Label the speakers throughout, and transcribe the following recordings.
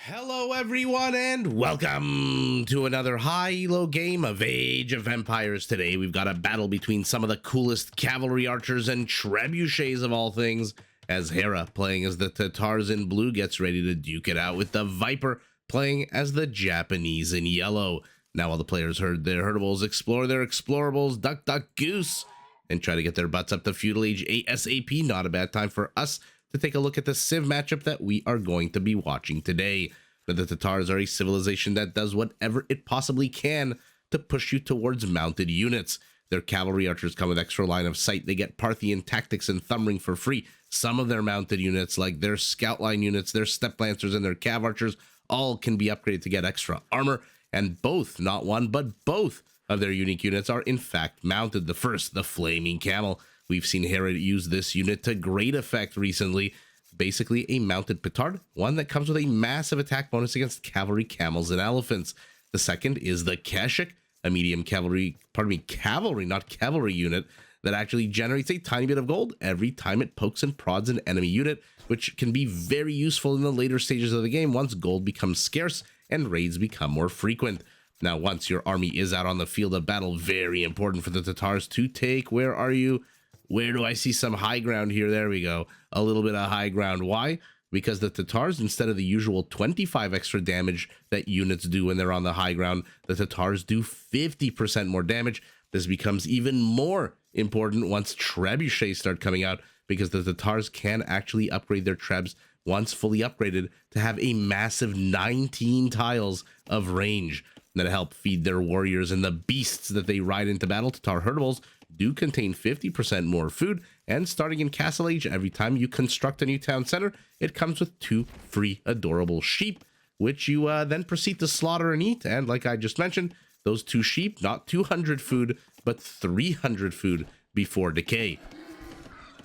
Speaker 1: Hello everyone and welcome to another high-elo game of Age of Empires. Today we've got a battle between some of the coolest cavalry archers and trebuchets of all things, as Hera, playing as the Tatars in blue, gets ready to duke it out with the Viper, playing as the Japanese in yellow. Now all the players herd their herdables, explore their explorables, duck duck goose, and try to get their butts up to Feudal Age ASAP. Not a bad time for us to take a look at the Civ matchup that we are going to be watching today. But the Tatars are a civilization that does whatever it possibly can to push you towards mounted units. Their cavalry archers come with extra line of sight. They get Parthian tactics and thumb ring for free. Some of their mounted units, like their scout line units, their step lancers, and their cav archers, all can be upgraded to get extra armor. And both, not one, but both of their unique units are in fact mounted. The first, the Flaming Camel. We've seen Hera use this unit to great effect recently. Basically a mounted petard, one that comes with a massive attack bonus against cavalry, camels, and elephants. The second is the Keshik, a medium cavalry, not cavalry unit that actually generates a tiny bit of gold every time it pokes and prods an enemy unit, which can be very useful in the later stages of the game once gold becomes scarce and raids become more frequent. Now, once your army is out on the field of battle, very important for the Tatars to take. Where are you? Where do I see some high ground here? There we go. A little bit of high ground. Why? Because the Tatars, instead of the usual 25 extra damage that units do when they're on the high ground, the Tatars do 50% more damage. This becomes even more important once trebuchets start coming out, because the Tatars can actually upgrade their trebs once fully upgraded to have a massive 19 tiles of range that help feed their warriors, and the beasts that they ride into battle. Tatar herdables do contain 50% more food, and starting in Castle Age, every time you construct a new town center, it comes with 2 free adorable sheep, which you then proceed to slaughter and eat. And like I just mentioned, those 2 sheep, not 200 food, but 300 food before decay.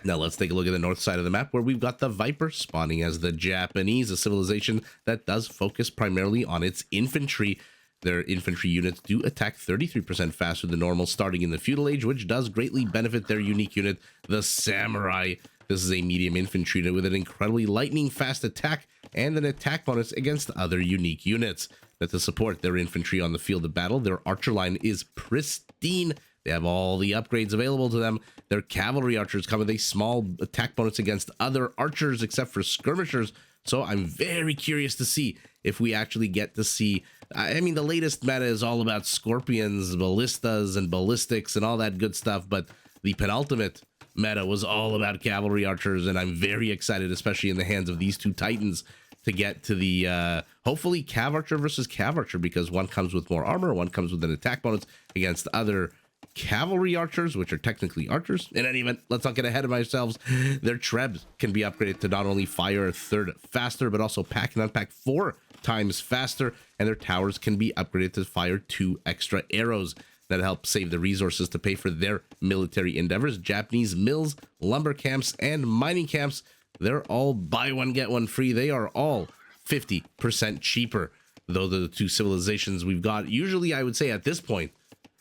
Speaker 1: Now let's take a look at the north side of the map, where we've got the Viper spawning as the Japanese, a civilization that does focus primarily on its infantry. Their infantry units do attack 33% faster than normal starting in the Feudal Age, which does greatly benefit their unique unit, the Samurai. This is a medium infantry unit with an incredibly lightning fast attack and an attack bonus against other unique units. That to support their infantry on the field of battle, their archer line is pristine. They have all the upgrades available to them. Their cavalry archers come with a small attack bonus against other archers except for skirmishers. So I'm very curious to see if we actually get to see, I mean, the latest meta is all about scorpions, ballistas, and ballistics and all that good stuff, but the penultimate meta was all about cavalry archers, and I'm very excited, especially in the hands of these 2 titans, to get to the, hopefully, cav archer versus cav archer, because one comes with more armor, one comes with an attack bonus against other cavalry archers, which are technically archers. In any event, let's not get ahead of ourselves. Their trebs can be upgraded to not only fire a third faster, but also pack and unpack 4 times faster, and their towers can be upgraded to fire 2 extra arrows that help save the resources to pay for their military endeavors. Japanese mills, lumber camps, and mining camps, they're all buy one get one free. They are all 50% cheaper. Though the 2 civilizations we've got, usually I would say at this point,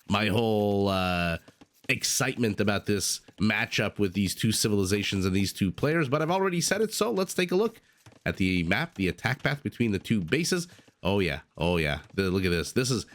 Speaker 1: my whole excitement about this matchup with these 2 civilizations and these 2 players, but I've already said it, so let's take a look at the map, the attack path between the 2 bases. Oh yeah, look at this. This is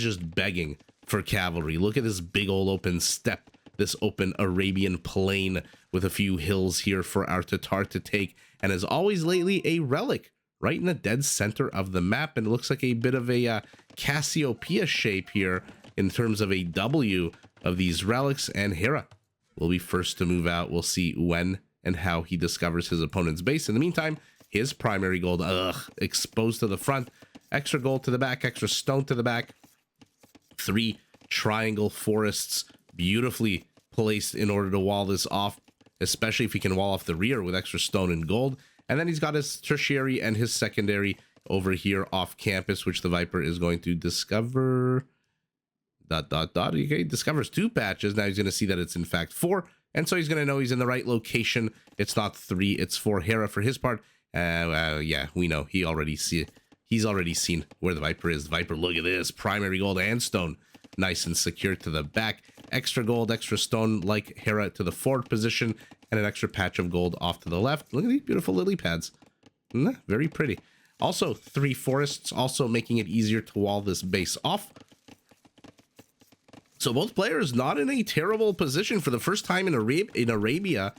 Speaker 1: just begging for cavalry. Look at this big old open steppe, this open Arabian plain with a few hills here for our Tatar to take, and as always lately, a relic right in the dead center of the map, and it looks like a bit of a Cassiopeia shape here in terms of a W of these relics. And Hera will be first to move out. We'll see when and how he discovers his opponent's base. In the meantime, his primary gold, exposed to the front, extra gold to the back, extra stone to the back, 3 triangle forests beautifully placed in order to wall this off, especially if he can wall off the rear with extra stone and gold. And then he's got his tertiary and his secondary over here off campus, which the Viper is going to discover. ... Okay, discovers 2 patches. Now he's going to see that it's in fact 4, and so he's going to know he's in the right location. It's not 3, it's 4. Hera, for his part, yeah, we know he's already seen where the Viper is. The Viper, look at this, primary gold and stone, nice and secure to the back. Extra gold, extra stone, like Hera, to the forward position, and an extra patch of gold off to the left. Look at these beautiful lily pads. Very pretty. Also, 3 forests, also making it easier to wall this base off. So both players not in a terrible position. For the first time in Arabia,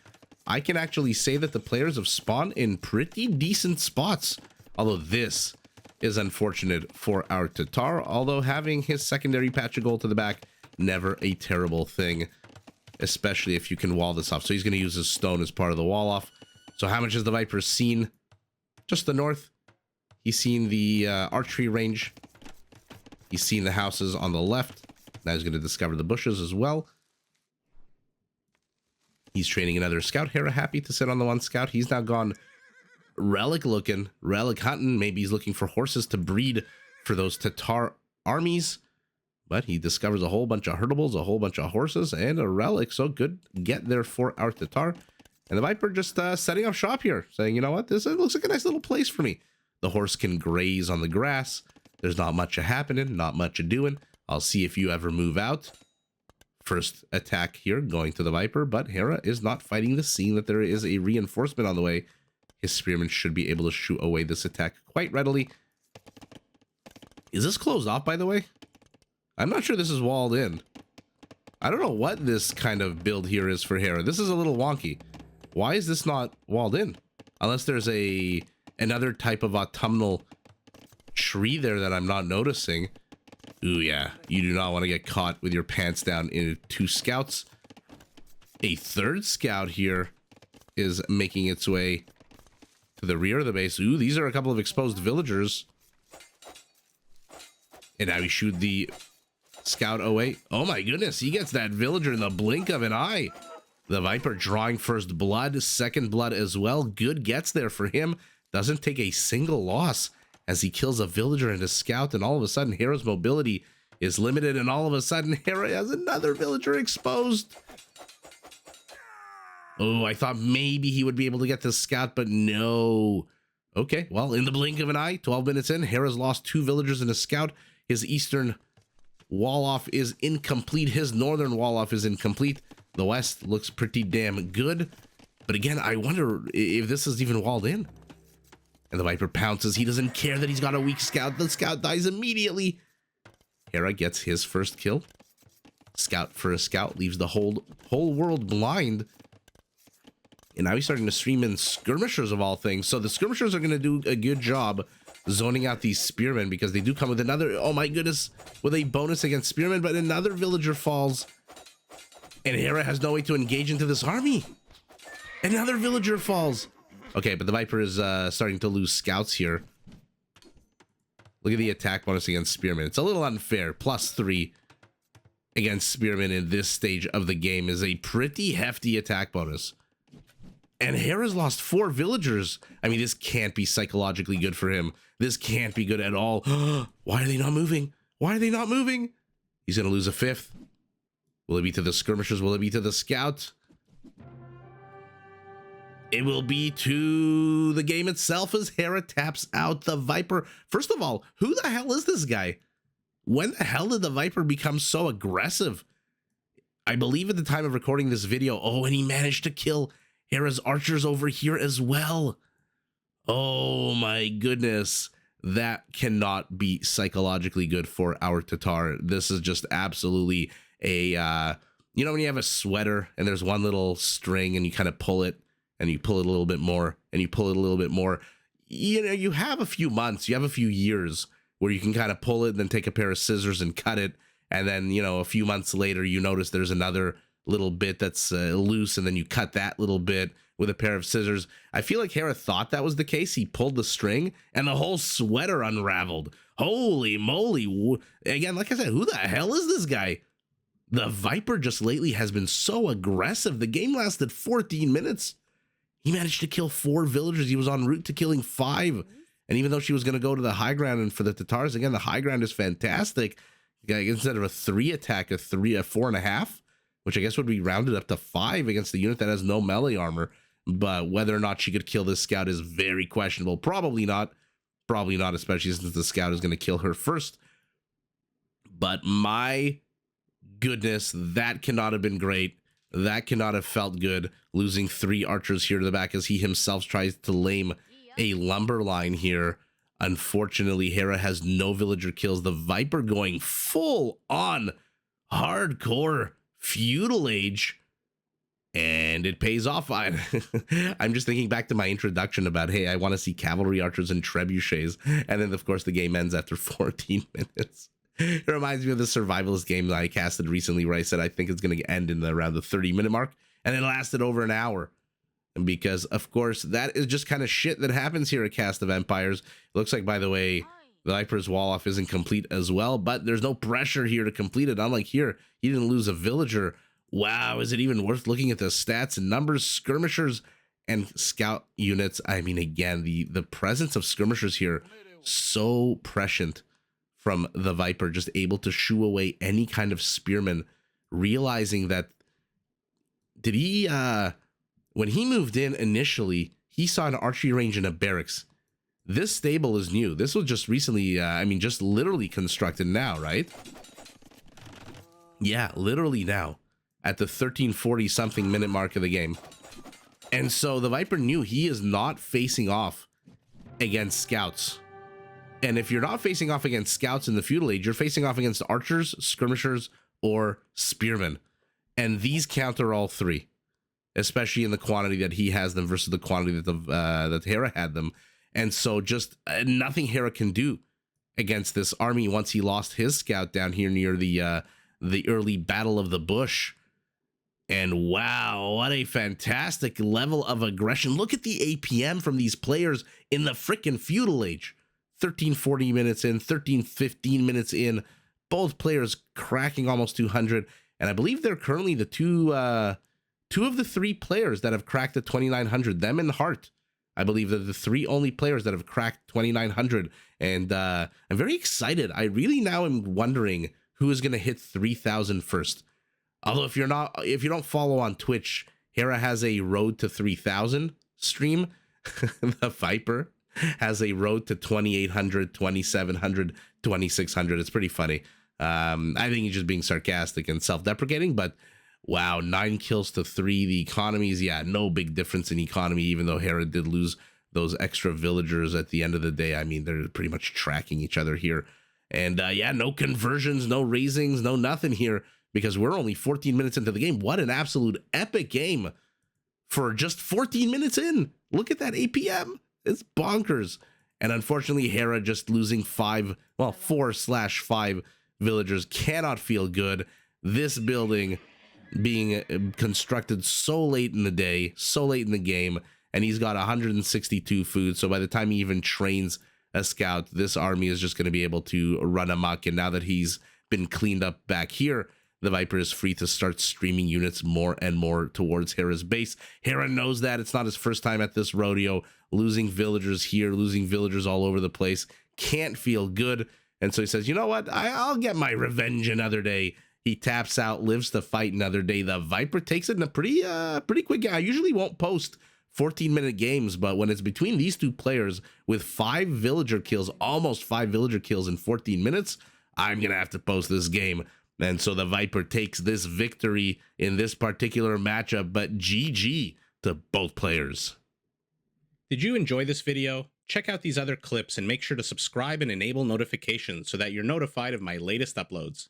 Speaker 1: I can actually say that the players have spawned in pretty decent spots. Although this is unfortunate for our Tatar, although having his secondary patch of gold to the back, never a terrible thing, especially if you can wall this off. So he's going to use his stone as part of the wall off. So how much has the Viper seen? Just the north. He's seen the archery range. He's seen the houses on the left. Now he's going to discover the bushes as well. He's training another scout. Hera happy to sit on the one scout. He's now gone relic looking, relic hunting. Maybe he's looking for horses to breed for those Tatar armies. But he discovers a whole bunch of herdables, a whole bunch of horses, and a relic. So good get there for our Tatar. And the Viper just setting up shop here, saying, you know what, this looks like a nice little place for me. The horse can graze on the grass. There's not much happening, not much doing. I'll see if you ever move out. First attack here going to the Viper, but Hera is not fighting this, seeing that there is a reinforcement on the way. His spearmen should be able to shoot away this attack quite readily. Is this closed off, by the way? I'm not sure this is walled in. I don't know what this kind of build here is for Hera. This is a little wonky. Why is this not walled in? Unless there's another type of autumnal tree there that I'm not noticing. Ooh, yeah. You do not want to get caught with your pants down in 2 scouts. A 3rd scout here is making its way to the rear of the base. Ooh, these are a couple of exposed villagers. And now we shoot the scout away. Oh my goodness, he gets that villager in the blink of an eye. The Viper drawing first blood, second blood as well. Good gets there for him. Doesn't take a single loss as he kills a villager and a scout, and all of a sudden Hera's mobility is limited, and all of a sudden Hera has another villager exposed. Oh, I thought maybe he would be able to get the scout, but no. Okay, well, in the blink of an eye, 12 minutes in, Hera's lost 2 villagers and a scout. His eastern wall-off is incomplete. His northern wall-off is incomplete. The west looks pretty damn good. But again, I wonder if this is even walled in. And the Viper pounces. He doesn't care that he's got a weak scout. The scout dies immediately. Hera gets his first kill. Scout for a scout leaves the whole world blind. And now he's starting to stream in skirmishers of all things. So the skirmishers are going to do a good job zoning out these spearmen, because they do come with another, oh my goodness, with a bonus against spearmen, but another villager falls. And Hera has no way to engage into this army. Another villager falls. Okay, but the Viper is starting to lose scouts here. Look at the attack bonus against spearmen. It's a little unfair. +3 against spearmen in this stage of the game is a pretty hefty attack bonus. And Hera's lost 4 villagers. I mean, this can't be psychologically good for him. This can't be good at all. Why are they not moving? Why are they not moving? He's going to lose a 5th. Will it be to the skirmishers? Will it be to the scout? It will be to the game itself as Hera taps out the Viper. First of all, who the hell is this guy? When the hell did the Viper become so aggressive? I believe at the time of recording this video, oh, and he managed to kill Hera's archers over here as well. Oh my goodness. That cannot be psychologically good for our Tatar. This is just absolutely a, you know, when you have a sweater and there's one little string and you kind of pull it and you pull it a little bit more and you pull it a little bit more. You know, you have a few months, you have a few years where you can kind of pull it and then take a pair of scissors and cut it. And then, you know, a few months later, you notice there's another little bit that's loose, and then you cut that little bit with a pair of scissors. I feel like Hera thought that was the case. He pulled the string and the whole sweater unraveled. Holy moly. Again, like I said, who the hell is this guy? The Viper just lately has been so aggressive. The game lasted 14 minutes. He managed to kill 4 villagers. He was en route to killing 5. And even though she was going to go to the high ground, and for the Tatars, again, the high ground is fantastic. Instead of a 3 attack, a 4.5, which I guess would be rounded up to 5 against the unit that has no melee armor. But whether or not she could kill this scout is very questionable. Probably not. Probably not, especially since the scout is going to kill her first. But my goodness, that cannot have been great. That cannot have felt good, losing 3 archers here to the back as he himself tries to lame a lumber line here. Unfortunately, Hera has no villager kills. The Viper going full on hardcore Feudal Age. And it pays off. I'm just thinking back to my introduction about, hey, I want to see cavalry archers and trebuchets. And then, of course, the game ends after 14 minutes. It reminds me of the survivalist game that I casted recently where I said I think it's going to end in around the 30-minute mark. And it lasted over an hour. And because, of course, that is just kind of shit that happens here at Cast of Empires. It looks like, by the way, the Viper's wall-off isn't complete as well. But there's no pressure here to complete it. Unlike here, he didn't lose a villager. Wow, is it even worth looking at the stats and numbers? Skirmishers and scout units. I mean, again, the presence of skirmishers here, so prescient from the Viper, just able to shoo away any kind of spearman, realizing that, did he, when he moved in initially, he saw an archery range and a barracks. This stable is new. This was just recently, I mean, just literally constructed now, right? Yeah, literally now. At the 1340 something minute mark of the game. And so the Viper knew he is not facing off against scouts. And if you're not facing off against scouts in the Feudal Age, you're facing off against archers, skirmishers, or spearmen. And these counter all three, especially in the quantity that he has them versus the quantity that that Hera had them. And so just nothing Hera can do against this army once he lost his scout down here near the early Battle of the Bush. And wow, what a fantastic level of aggression. Look at the APM from these players in the frickin' Feudal Age. 1340 minutes in, 1315 minutes in. Both players cracking almost 200. And I believe they're currently the two of the three players that have cracked the 2900. Them and Hart. I believe they're the three only players that have cracked 2900. And I'm very excited. I really now am wondering who is going to hit 3000 first. Although if you don't follow on Twitch, Hera has a Road to 3000 stream. The Viper has a Road to 2800, 2700, 2600. It's pretty funny. I think he's just being sarcastic and self-deprecating, but wow, 9 kills to 3. The economies, yeah, no big difference in economy, even though Hera did lose those extra villagers at the end of the day. I mean, they're pretty much tracking each other here. And yeah, no conversions, no raisings, no nothing here. Because we're only 14 minutes into the game. What an absolute epic game for just 14 minutes in. Look at that APM. It's bonkers. And unfortunately, Hera just losing 4/5 villagers cannot feel good. This building being constructed so late in the day, so late in the game, and he's got 162 food. So by the time he even trains a scout, this army is just going to be able to run amok. And now that he's been cleaned up back here, the Viper is free to start streaming units more and more towards Hera's base. Hera knows that. It's not his first time at this rodeo. Losing villagers here, losing villagers all over the place. Can't feel good. And so he says, you know what? I'll get my revenge another day. He taps out, lives to fight another day. The Viper takes it in a pretty quick game. I usually won't post 14-minute games, but when it's between these two players with 5 villager kills, almost 5 villager kills in 14 minutes, I'm going to have to post this game. And so the Viper takes this victory in this particular matchup, but GG to both players.
Speaker 2: Did you enjoy this video? Check out these other clips and make sure to subscribe and enable notifications so that you're notified of my latest uploads.